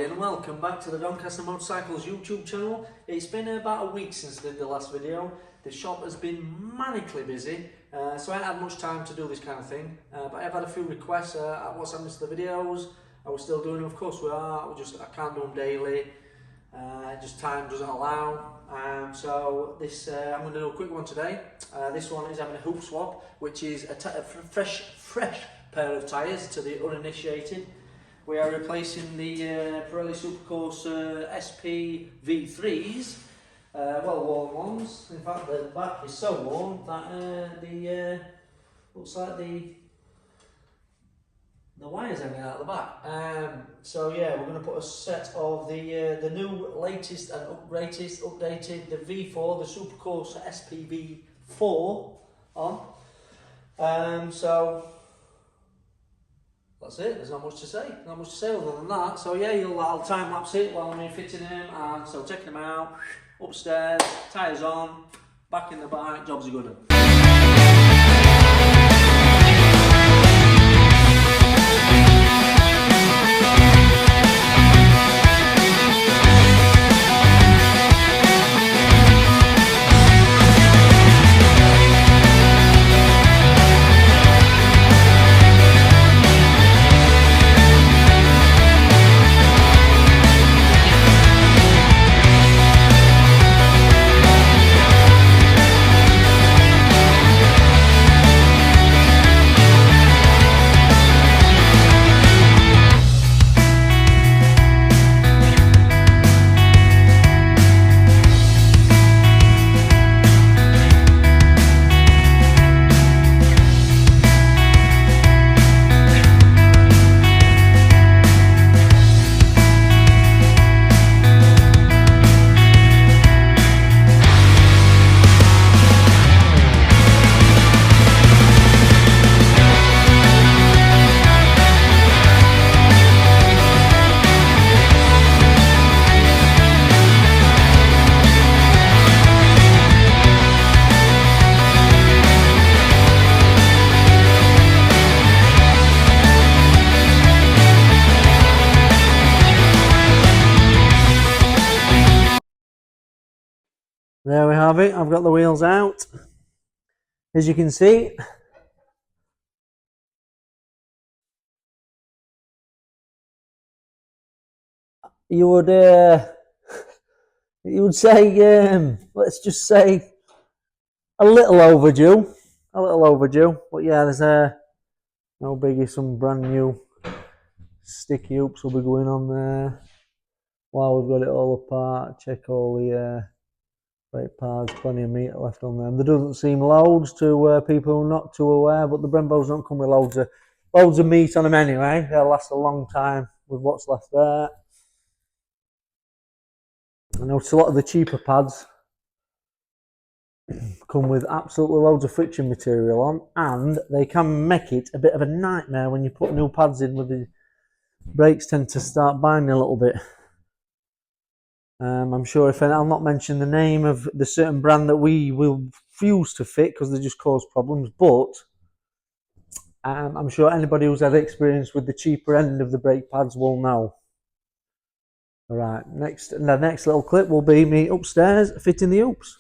and welcome back to the Doncaster Motorcycles YouTube channel. It's been about a week since I did the last video. The shop has been manically busy, so I haven't had much time to do this kind of thing. But I've had a few requests, what's happening to the videos? Are we still doing them? Of course we are, I can't do them daily, just time doesn't allow. So this, I'm going to do a quick one today. This one is having a hoop swap, which is a fresh pair of tyres to the uninitiated. We are replacing the Pirelli Supercorsa SP V3s, well worn ones. In fact, the back is so worn that looks like the wires hanging out the back. So yeah, we're going to put a set of the new, latest and updated, the V4, the Supercorsa SP V4 on. So that's it, there's not much to say, other than that. So yeah, I'll time lapse it while I'm fitting them, and so taking them out, upstairs, tyres on, back in the bike, jobs are good. There we have it, I've got the wheels out. As you can see, you would say, let's just say, a little overdue, but yeah, there's no biggie, some brand new sticky hoops will be going on there while we've got it all apart. Check all the brake pads, plenty of meat left on them. There doesn't seem loads to people who are not too aware, but the Brembos don't come with loads of meat on them anyway. They'll last a long time with what's left there. I notice a lot of the cheaper pads come with absolutely loads of friction material on, and they can make it a bit of a nightmare when you put new pads in, with the brakes tend to start binding a little bit. I'm sure I'll not mention the name of the certain brand that we will refuse to fit because they just cause problems, but I'm sure anybody who's had experience with the cheaper end of the brake pads will know. Alright, the next little clip will be me upstairs fitting the hoops.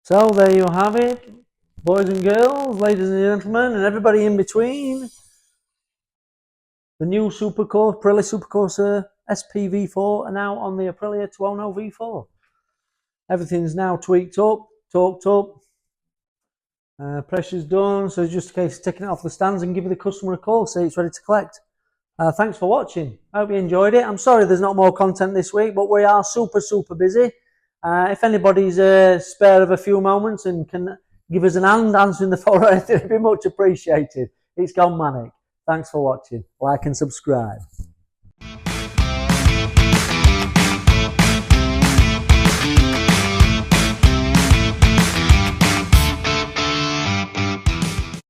So there you have it, boys and girls, ladies and gentlemen, and everybody in between. The new Supercorsa, Pirelli Supercorsa SPV4 are now on the Aprilia Tuono V4. Everything's now tweaked up, torqued up, pressure's done, so it's just a case of taking it off the stands and giving the customer a call, say it's ready to collect. Thanks for watching. I hope you enjoyed it. I'm sorry there's not more content this week, but we are super busy. If anybody's spare of a few moments and can give us an hand answering the phone or anything, it'd be much appreciated. It's gone manic. Thanks for watching. Like and subscribe.